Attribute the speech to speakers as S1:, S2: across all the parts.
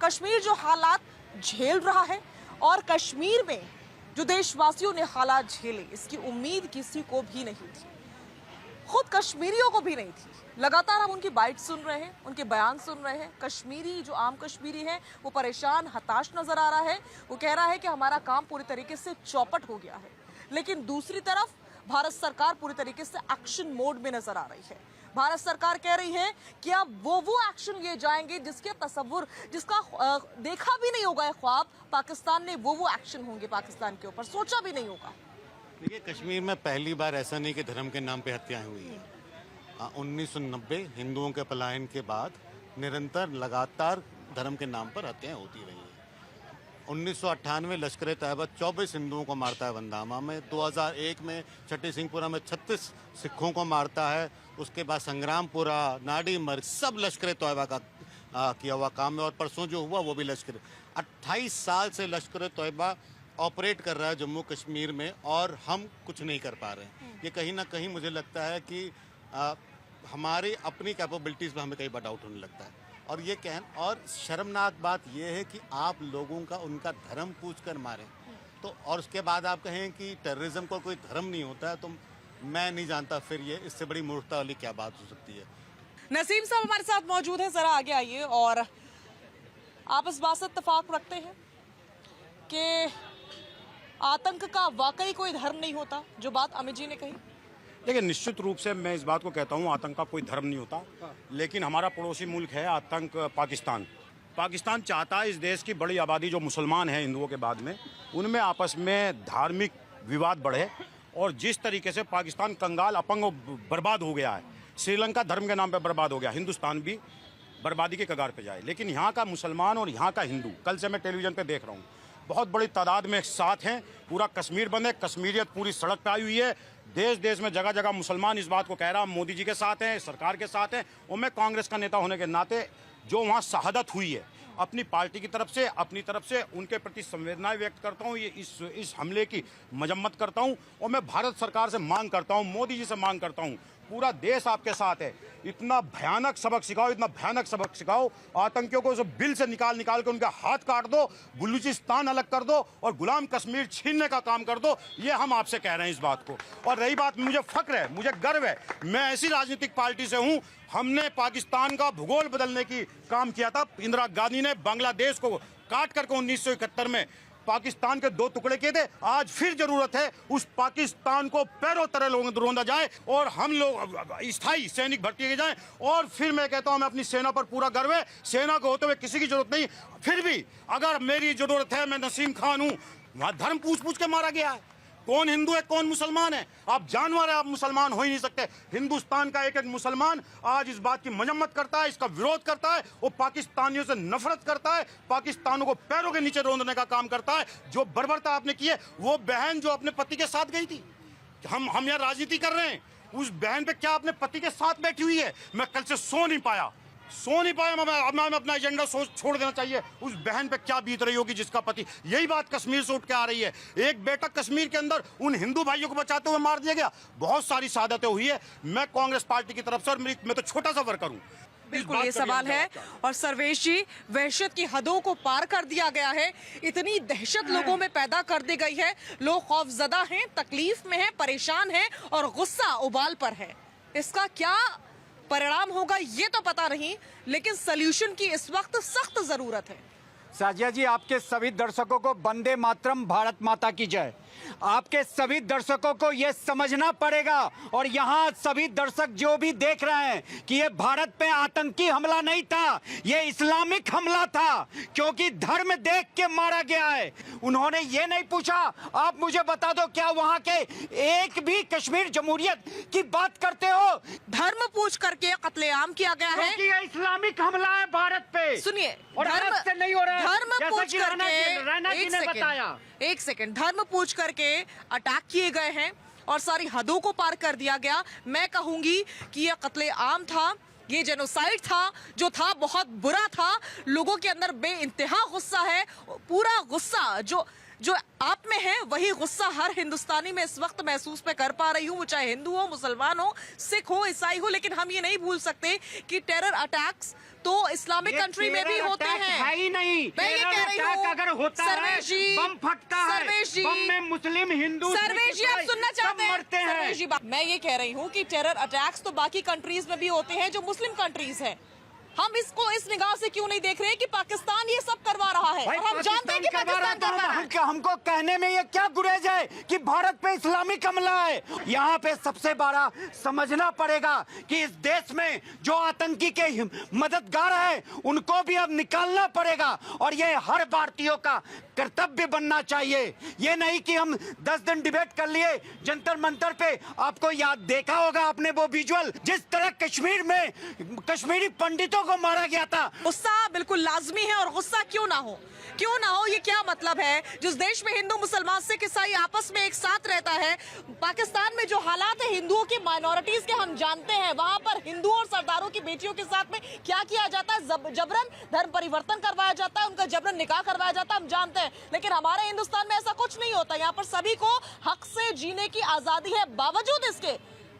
S1: कश्मीर जो हालात झेल रहा है और कश्मीर में जो देशवासियों ने हालात झेले, इसकी उम्मीद किसी को भी नहीं थी, खुद कश्मीरियों को भी नहीं थी। लगातार हम उनकी बाइट सुन रहे हैं, उनके बयान सुन रहे हैं। कश्मीरी जो आम कश्मीरी है वो परेशान, हताश नजर आ रहा है। वो कह रहा है कि हमारा काम पूरी तरीके से चौपट हो गया है। लेकिन दूसरी तरफ भारत सरकार पूरी तरीके से एक्शन मोड में नजर आ रही है। भारत सरकार कह रही है कि अब वो एक्शन लिए जाएंगे जिसके तस्वुर, जिसका देखा भी नहीं होगा ख्वाब पाकिस्तान ने, वो एक्शन होंगे पाकिस्तान के ऊपर, सोचा भी नहीं होगा।
S2: देखिए, कश्मीर में पहली बार ऐसा नहीं कि धर्म के नाम पे हत्याएं हुई हैं। 1990 हिंदुओं के पलायन के बाद निरंतर लगातार धर्म के नाम पर हत्याएं होती रही हैं। 1998 लश्कर तैयबा 24 हिंदुओं को मारता है वंदामा में। 2001 में छठी सिंहपुरा में 36 सिखों को मारता है। उसके बाद संग्रामपुरा, नाडी मर्ग, सब लश्कर तैयबा का किया हुआ काम है। और परसों जो हुआ वो भी लश्कर, 28 साल से लश्कर तैयबा ऑपरेट कर रहा है जम्मू कश्मीर में और हम कुछ नहीं कर पा रहे हैं। ये कहीं ना कहीं मुझे लगता है कि हमारी अपनी कैपेबिलिटीज़ में हमें कई बार डाउट होने लगता है। और ये और शर्मनाक बात यह है कि आप लोगों का उनका धर्म पूछकर मारें तो, और उसके बाद आप कहें कि टेररिज्म को कोई धर्म नहीं होता है, तो मैं नहीं जानता फिर ये इससे बड़ी मूर्खता वाली क्या बात हो सकती है।
S1: नसीम साहब हमारे साथ मौजूद है, जरा आगे आइए। और आप इस बात से इत्तेफाक रखते हैं कि आतंक का वाकई कोई धर्म नहीं होता, जो बात अमित जी ने कही?
S3: देखिए, निश्चित रूप से मैं इस बात को कहता हूँ, आतंक का कोई धर्म नहीं होता। लेकिन हमारा पड़ोसी मुल्क है आतंक पाकिस्तान। पाकिस्तान चाहता है इस देश की बड़ी आबादी जो मुसलमान हैं हिंदुओं के बाद में, उनमें आपस में धार्मिक विवाद बढ़े। और जिस तरीके से पाकिस्तान कंगाल, अपंग बर्बाद हो गया है, श्रीलंका धर्म के नाम पर बर्बाद हो गया, हिंदुस्तान भी बर्बादी के कगार पर जाए। लेकिन यहाँ का मुसलमान और यहाँ का हिंदू, कल से मैं टेलीविज़न पर देख रहा हूँ, बहुत बड़ी तादाद में साथ हैं। पूरा कश्मीर बंद है, कश्मीरियत पूरी सड़क पे आई हुई है। देश देश में जगह जगह मुसलमान इस बात को कह रहा है, मोदी जी के साथ हैं, सरकार के साथ हैं। और मैं कांग्रेस का नेता होने के नाते जो वहाँ शहादत हुई है, अपनी पार्टी की तरफ से, अपनी तरफ से उनके प्रति संवेदनाएं व्यक्त करता हूँ। ये इस हमले की मजम्मत करता हूँ। और मैं भारत सरकार से मांग करता हूँ, मोदी जी से मांग करता हूँ, पूरा देश आपके साथ है। इतना भयानक सबक सिखाओ, इतना भयानक सबक सिखाओ, आतंकियों को उस बिल से निकाल के उनका हाथ काट दो, बलूचिस्तान अलग कर दो और गुलाम कश्मीर छीनने का काम कर दो। ये हम आपसे कह रहे हैं इस बात को। और रही बात, मुझे फख्र है, मुझे गर्व है, मैं ऐसी राजनीतिक पार्टी से हूँ, हमने पाकिस्तान का भूगोल बदलने की काम किया था। इंदिरा गांधी ने बांग्लादेश को काट करके 1971 में पाकिस्तान के 2 टुकड़े किए थे। आज फिर जरूरत है उस पाकिस्तान को पैरों तले रोंदा जाए और हम लोग स्थायी सैनिक भर्ती किए जाएं। और फिर मैं कहता हूं, मैं अपनी सेना पर पूरा गर्व है, सेना को होते हुए किसी की जरूरत नहीं। फिर भी अगर मेरी जरूरत है, मैं नसीम खान हूं। वहां धर्म पूछ के मारा गया है, कौन हिंदू है कौन मुसलमान है? आप जानवर है, आप मुसलमान हो ही नहीं सकते। हिंदुस्तान का एक एक मुसलमान आज इस बात की मजम्मत करता है, इसका विरोध करता है, वो पाकिस्तानियों से नफरत करता है, पाकिस्तानों को पैरों के नीचे रोंदने का काम करता है। जो बर्बरता आपने की है, वो बहन जो अपने पति के साथ गई थी, हम यहाँ राजनीति कर रहे हैं, उस बहन पे क्या अपने पति के साथ बैठी हुई है? मैं कल से सो नहीं पाया, मैं अपना एजेंडा छोड़ देना चाहिए। उस बहन पे क्या बीत रही होगी जिसका पति, यही बात कश्मीर से उठ के आ रही है। एक बेटा कश्मीर के अंदर उन हिंदू भाइयों को बचाते हुए मार दिया गया। बहुत सारी शहादतें हुई है। मैं कांग्रेस पार्टी की तरफ से, और मैं तो छोटा सा वर्कर हूँ।
S1: बिल्कुल, ये सवाल है। और सर्वेश जी, वहशत की हदों को पार कर दिया गया है, इतनी दहशत लोगों में पैदा कर दी गई है, लोग खौफजदा हैं, तकलीफ में हैं, परेशान हैं और गुस्सा उबाल पर है। इसका क्या परिणाम होगा ये तो पता नहीं, लेकिन सॉल्यूशन की इस वक्त सख्त जरूरत है।
S4: साजिया जी, आपके सभी दर्शकों को वंदे मातरम, भारत माता की जय। आपके सभी दर्शकों को यह समझना पड़ेगा, और यहाँ सभी दर्शक जो भी देख रहे हैं, कि ये भारत पे आतंकी हमला नहीं था, ये इस्लामिक हमला था, क्योंकि धर्म देख के मारा गया है। उन्होंने ये नहीं पूछा, आप मुझे बता दो, क्या वहाँ के एक भी कश्मीर जमहूरियत की बात करते हो?
S1: धर्म पूछ करके कत्लेआम किया गया है,
S4: क्योंकि ये इस्लामिक हमला है भारत पे।
S1: सुनिए,
S4: और
S1: धर्म
S4: से नहीं हो रहा है,
S1: धर्म
S4: जैसा
S1: पूछ
S4: कि राणा जी ने बताया।
S1: एक सेकंड, धर्म पूछ करके अटैक किए गए हैं और सारी हदों को पार कर दिया गया। मैं कहूंगी कि यह कत्लेआम था, ये जेनोसाइड था, जो था बहुत बुरा था। लोगों के अंदर बेइंतहा गुस्सा है, पूरा गुस्सा जो जो आप में है वही गुस्सा हर हिंदुस्तानी में इस वक्त महसूस मैं कर पा रही हूँ, वो चाहे हिंदू हो, मुसलमान हो, सिख हो, ईसाई हो। लेकिन हम ये नहीं भूल सकते कि टेरर अटैक्स तो इस्लामिक कंट्री में भी होते हैं।
S4: है ही नहीं।
S1: मैं ये कह रही हूँ,
S4: अगर होता है,
S1: सर्वेश जी,
S4: बम फटता है,
S1: सर्वेश जी,
S4: बम में मुस्लिम, हिंदू,
S1: सर्वेश जी, आप सुनना चाहते हैं?
S4: मरते हैं।
S1: सर्वेश जी, मैं ये कह रही हूँ कि टेरर अटैक्स तो बाकी कंट्रीज में भी होते हैं जो मुस्लिम कंट्रीज हैं। हम इसको इस निगाह से क्यों नहीं देख रहे कि पाकिस्तान ये सब करवा रहा है? और हम जानते हैं कि पाकिस्तान करवा रहा है।
S4: हमको कहने में ये क्या गुरेज है कि भारत पे इस्लामिक हमला है? यहाँ पे सबसे बड़ा समझना पड़ेगा कि इस देश में जो आतंकी के मददगार है उनको भी अब निकालना पड़ेगा, और ये हर भारतीयों का कर्तव्य बनना चाहिए। ये नहीं कि हम 10 दिन डिबेट कर लिए जंतर मंतर पे। आपको याद देखा होगा आपने वो विजुअल, जिस तरह कश्मीर में कश्मीरी पंडितों को मारा गया था।
S1: गुस्सा बिल्कुल लाजमी है, और गुस्सा क्यों ना हो, क्यों ना हो, ये क्या मतलब है? जिस देश में हिंदू, मुसलमान, सिख, ईसाई आपस में एक साथ रहता है, पाकिस्तान में जो हालात है हिंदुओं की माइनॉरिटीज के हम जानते हैं। वहां पर हिंदुओं और सरदारों की बेटियों के साथ में क्या किया जाता है? जबरन धर्म परिवर्तन करवाया जाता है, उनका जबरन निकाह करवाया जाता है, हम जानते हैं। लेकिन हमारे हिंदुस्तान में ऐसा कुछ नहीं होता। यहाँ पर सभी को हक से जीने की आजादी है, बावजूद इसके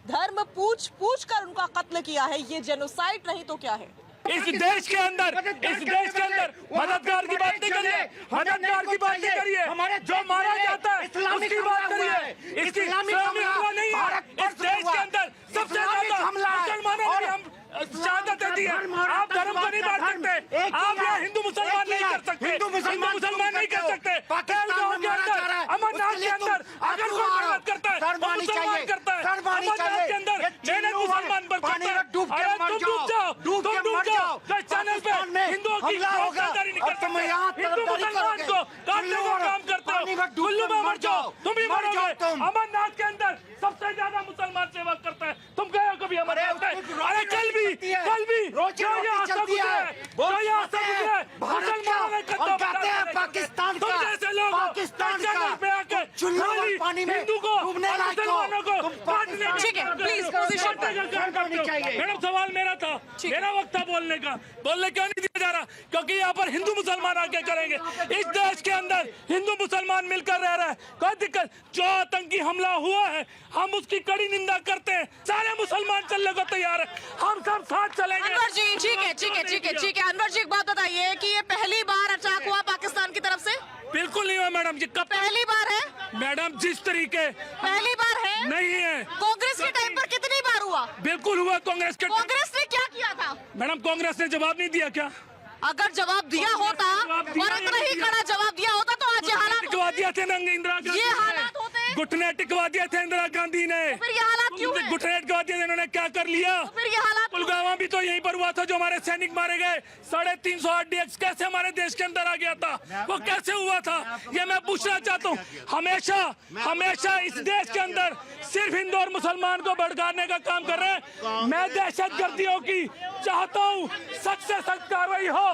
S1: धर्म पूछ पूछ कर उनका कत्ल किया है। ये जेनोसाइड नहीं तो क्या है?
S5: इस देश के अंदर मददगार की बात नहीं करिए, मददगार की बात नहीं करिए। जो मारा जाता है उसकी बात करिए। इसकी नहीं है। इस देश के अंदर सबसे ज्यादा मुसलमानों ने हम शहादत दी है। आप धर्म को नहीं बांट सकते। आप यहाँ हिंदू मुसलमान नहीं कर सकते, हिंदू मुसलमान नहीं कर सकते। पहलगाम के अंदर, अमरनाथ के अंदर अगर कोई मेहनत करता है तो मुसलमान करता है। अमरनाथ के अंदर मेहनत मुसलमान पर करता है। अरे तुम डूब जाओ, तुम डूब जाओ। इस चैनल पे हिंदुओं की खरीदारी नहीं कर सकते। हिंदू मुसलमान को काटने का काम करते हो। कुल्लू में मर जाओ, तुम भी मरोगे। अमरनाथ के अंदर सबसे ज्यादा मुसलमान सेवा करता है। तुम गए हो कभी अमरनाथ में? अरे कल भी जो यहाँ सब गुजरे मुसलमानों ने
S4: पाकिस्तान
S5: तुम जैसे लोग चैनल पे आके खाली हिंदू को मुसलमानों को काटने
S1: ठीक है, प्लीज पोजीशन पर।
S5: मैडम सवाल मेरा था, मेरा वक्त था बोलने का। बोलने क्यों नहीं दिया जा रहा? क्योंकि यहाँ पर हिंदू मुसलमान आके करेंगे। इस देश के अंदर हिंदू मुसलमान मिलकर रह रहा है, कोई दिक्कत। जो आतंकी हमला हुआ है हम उसकी कड़ी निंदा करते हैं। सारे मुसलमान चलने को तैयार है, हम सब साथ चलेंगे।
S1: अनवर जी, ठीक है ठीक है ठीक है ठीक है। अनवर जी, एक बात बताइए कि ये पहली बार अटैक हुआ पाकिस्तान की तरफ से?
S5: बिल्कुल नहीं हुआ मैडम जी। कब
S1: पहली बार है?
S5: मैडम जिस तरीके
S1: पहली बार है?
S5: नहीं है।
S1: कांग्रेस के टाइम पर कितनी बार हुआ?
S5: बिल्कुल हुआ। कांग्रेस
S1: ने क्या किया था?
S5: मैडम कांग्रेस ने जवाब नहीं दिया क्या?
S1: अगर जवाब दिया होता और इतना ही कड़ा जवाब दिया होता तो आज ये हालात
S5: टिकवा दिया थे इंदिरा गांधी,
S1: ये हालात होते।
S5: घुटने टिकवा दिए थे इंदिरा गांधी ने।
S1: फिर ये हालात क्यों है?
S5: घुटने टिकवा दिए, इन्होंने क्या कर लिया?
S1: फिर ये हालात
S5: पुलवामा भी तो यहीं पर हुआ था, जो हमारे सैनिक मारे गए। 350 RDX कैसे हमारे देश के अंदर आ गया था? वो कैसे हुआ था? ये मैं पूछना चाहता हूँ। हमेशा इस देश के अंदर सिर्फ हिंदू और मुसलमान को भड़काने का काम कर रहे हैं। मैं दहशतगर्दियों की चाहता हूँ सख्त से सख्त कार्रवाई हो।